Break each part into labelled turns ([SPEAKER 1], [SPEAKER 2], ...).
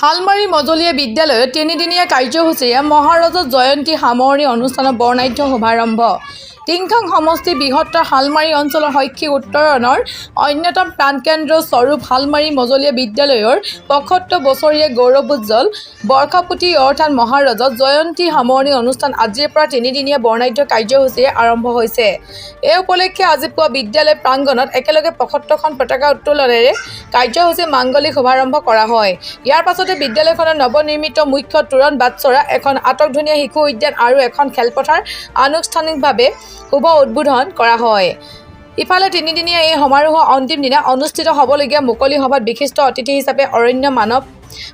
[SPEAKER 1] হালমাৰী মজলীয়া বিদ্যালয়ত তিনিদিনীয়া কাৰ্যসূচীৰে মহাৰজত জয়ন্তী সামৰণি অনুষ্ঠানৰ বৰ্ণাঢ্য শুভাৰম্ভ। টিংখাং সমষ্টি বৃহত্তৰ হালমাৰী অঞ্চলৰ শৈক্ষিক উত্তৰণৰ অন্যতম প্ৰাণকেন্দ্ৰ স্বৰূপ হালমাৰী মজলীয়া বিদ্যালয়ৰ ৭৫ বছৰীয়া গৌৰৱোজ্জ্বল বৰ্ষপূৰ্তি অৰ্থাৎ মহাৰজত জয়ন্তী সামৰণি অনুষ্ঠান আজিৰ পৰা তিনিদিনীয়া বৰ্ণাঢ্য কাৰ্যসূচীৰে আৰম্ভ হৈছে। এই উপলক্ষে আজি পুৱা বিদ্যালয় প্ৰাংগণত একেলগে ৭৫খন পতাকা উত্তোলনেৰে কাৰ্যসূচী মাংগলিক শুভাৰম্ভ কৰা হয়। ইয়াৰ পাছতে বিদ্যালয়খনৰ নৱনিৰ্মিত মুখ্য তোৰণ বাটচৰা, এখন আটকধুনীয়া শিশু উদ্যান আৰু এখন খেলপথাৰ আনুষ্ঠানিকভাৱে শুভ উদ্বোধন কৰা হয়। ইফালে তিনিদিনীয়া এই সমাৰোহৰ অন্তিম দিনা অনুষ্ঠিত হ'বলগীয়া মুকলি সভাত বিশিষ্ট অতিথি হিচাপে অৰণ্য মানৱ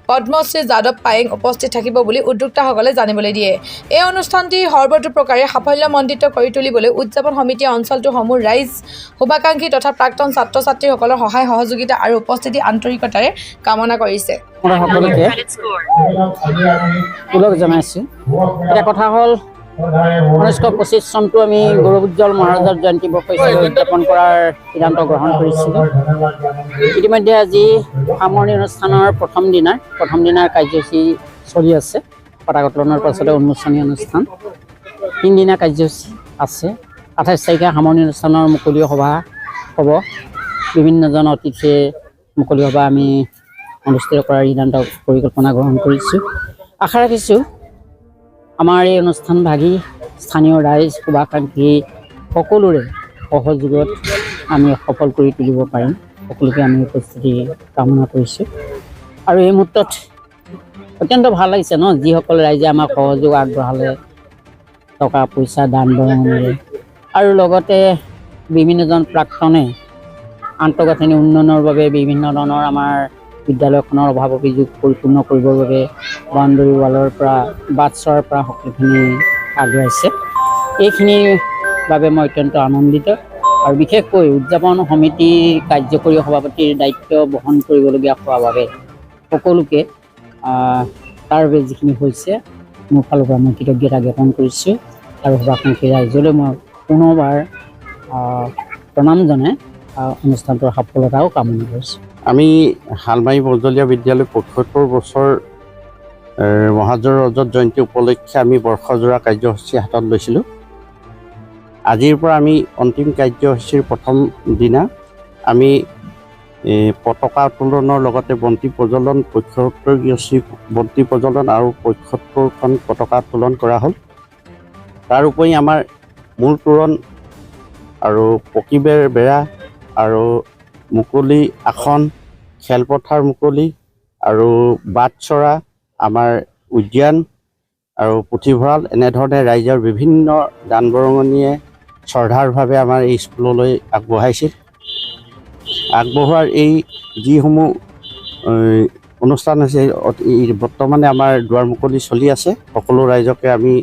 [SPEAKER 1] পদ্মশ্ৰী যাদৱ পায়েং উপস্থিত থাকিব বুলি উদ্যোক্তাসকলে জানিবলৈ দিয়ে। এই অনুষ্ঠানটি সৰ্বতোপ্ৰকাৰে সাফল্যমণ্ডিত কৰি তুলিবলৈ উদযাপন সমিতিয়ে অঞ্চলটোৰ সমূহ ৰাইজ, শুভাকাংক্ষী তথা প্ৰাক্তন ছাত্ৰ-ছাত্ৰীসকলৰ সহায় সহযোগিতা আৰু উপস্থিতি আন্তৰিকতাৰে কামনা কৰিছে।
[SPEAKER 2] সকলোকে ওলগ জনাইছোঁ। এটা কথা হ'ল ১৯২৫ চনটো আমি গৌৰৱোজ্জ্বল মহাৰাজাৰ জয়ন্তী বৰ্ষ হিচাপে উদযাপন কৰাৰ সিদ্ধান্ত গ্ৰহণ কৰিছিলোঁ। ইতিমধ্যে আজি সামৰণি অনুষ্ঠানৰ প্ৰথম দিনাৰ কাৰ্যসূচী চলি আছে। পতাকা উত্তোলনৰ পাছতে উন্মোচনী অনুষ্ঠান, ৩ দিনীয়া কাৰ্যসূচী আছে। ২৮ তাৰিখে সামৰণি অনুষ্ঠানৰ মুকলি সভা হ'ব। বিভিন্নজন অতিথিয়ে মুকলি সভা আমি অনুষ্ঠিত কৰাৰ সিদ্ধান্ত পৰিকল্পনা গ্ৰহণ কৰিছোঁ। আশা ৰাখিছোঁ আমাৰ এই অনুষ্ঠান ভাগি স্থানীয় ৰাইজ, শুভাকাংক্ষী সকলোৰে সহযোগত আমি সফল কৰি তুলিব পাৰিম। সকলোকে আমি উপস্থিতি কামনা কৰিছোঁ। আৰু এই মুহূৰ্তত অত্যন্ত ভাল লাগিছে যিসকল ৰাইজে আমাক সহযোগ আগবঢ়ালে টকা পইচা দান বৰঙণিৰে, আৰু লগতে বিভিন্নজন প্ৰাক্তনে আন্তঃগাঁথনি উন্নয়নৰ বাবে বিভিন্ন ধৰণৰ আমাৰ বিদ্যালয়খনৰ অভাৱ অভিযোগ পৰিপূৰ্ণ কৰিবৰ বাবে বাউণ্ডৰী ৱালৰ পৰা বাটচৰাৰ পৰা সকলোখিনি আগবঢ়াইছে। এইখিনিৰ বাবে মই অত্যন্ত আনন্দিত। আৰু বিশেষকৈ উদযাপন সমিতি কাৰ্যকৰী সভাপতিৰ দায়িত্ব বহন কৰিবলগীয়া হোৱাৰ বাবে সকলোকে তাৰ বাবে যিখিনি হৈছে মোৰ ফালৰ পৰা মই কৃতজ্ঞতা জ্ঞাপন কৰিছোঁ। আৰু শুভাকাংক্ষী ৰাইজলৈ মই পুনৰবাৰ প্ৰণাম জনাই অনুষ্ঠানটোৰ সফলতাও কামনা কৰিছোঁ।
[SPEAKER 3] আমি হালমাৰী মজলীয়া বিদ্যালয় ৭৫ বছৰ মহাৰজত জয়ন্তী উপলক্ষে আমি বৰ্ষজোৰা কাৰ্যসূচী হাতত লৈছিলোঁ। আজিৰ পৰা আমি অন্তিম কাৰ্যসূচীৰ প্ৰথম দিনা আমি পতাকা উত্তোলনৰ লগতে বন্তি প্ৰজ্বলন, ৭৫ বন্তি প্ৰজ্বলন আৰু ৭৫খন পতাকা উত্তোলন কৰা হ'ল। তাৰ উপৰি আমাৰ মূল তোৰণ আৰু পকী বেৰা আৰু মুকলি আসন, খেলপথাৰ মুকলি আৰু বাটচৰা, আমাৰ উদ্যান আৰু পুথিভঁৰাল, এনেধৰণে ৰাইজৰ বিভিন্ন দান বৰঙণিয়ে শ্ৰদ্ধাৰভাৱে আমাৰ এই স্কুললৈ আগবঢ়াইছিল। আগবঢ়োৱাৰ এই যিসমূহ অনুষ্ঠান হৈছে বৰ্তমানে আমাৰ দুৱাৰ মুকলি চলি আছে। সকলো ৰাইজকে আমি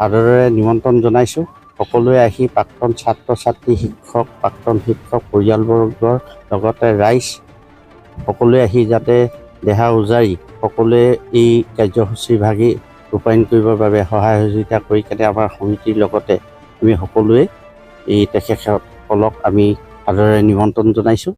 [SPEAKER 3] আদৰেৰে নিমন্ত্ৰণ জনাইছোঁ। সকলোৱে আহি প্ৰাক্তন ছাত্ৰ-ছাত্ৰী, শিক্ষক, প্ৰাক্তন শিক্ষক, পৰিয়ালবৰ্গৰ লগতে ৰাইজ সকলোৱে আহি যাতে দেহা উজাৰি সকলোৱে এই কাৰ্যসূচী ভাগি ৰূপায়ণ কৰিবৰ বাবে সহায় সহযোগিতা কৰি কেনে আমাৰ সমিতিৰ লগতে আমি সকলোৱে এই তেখেতসকলক আমি আদৰেৰে নিমন্ত্ৰণ জনাইছোঁ।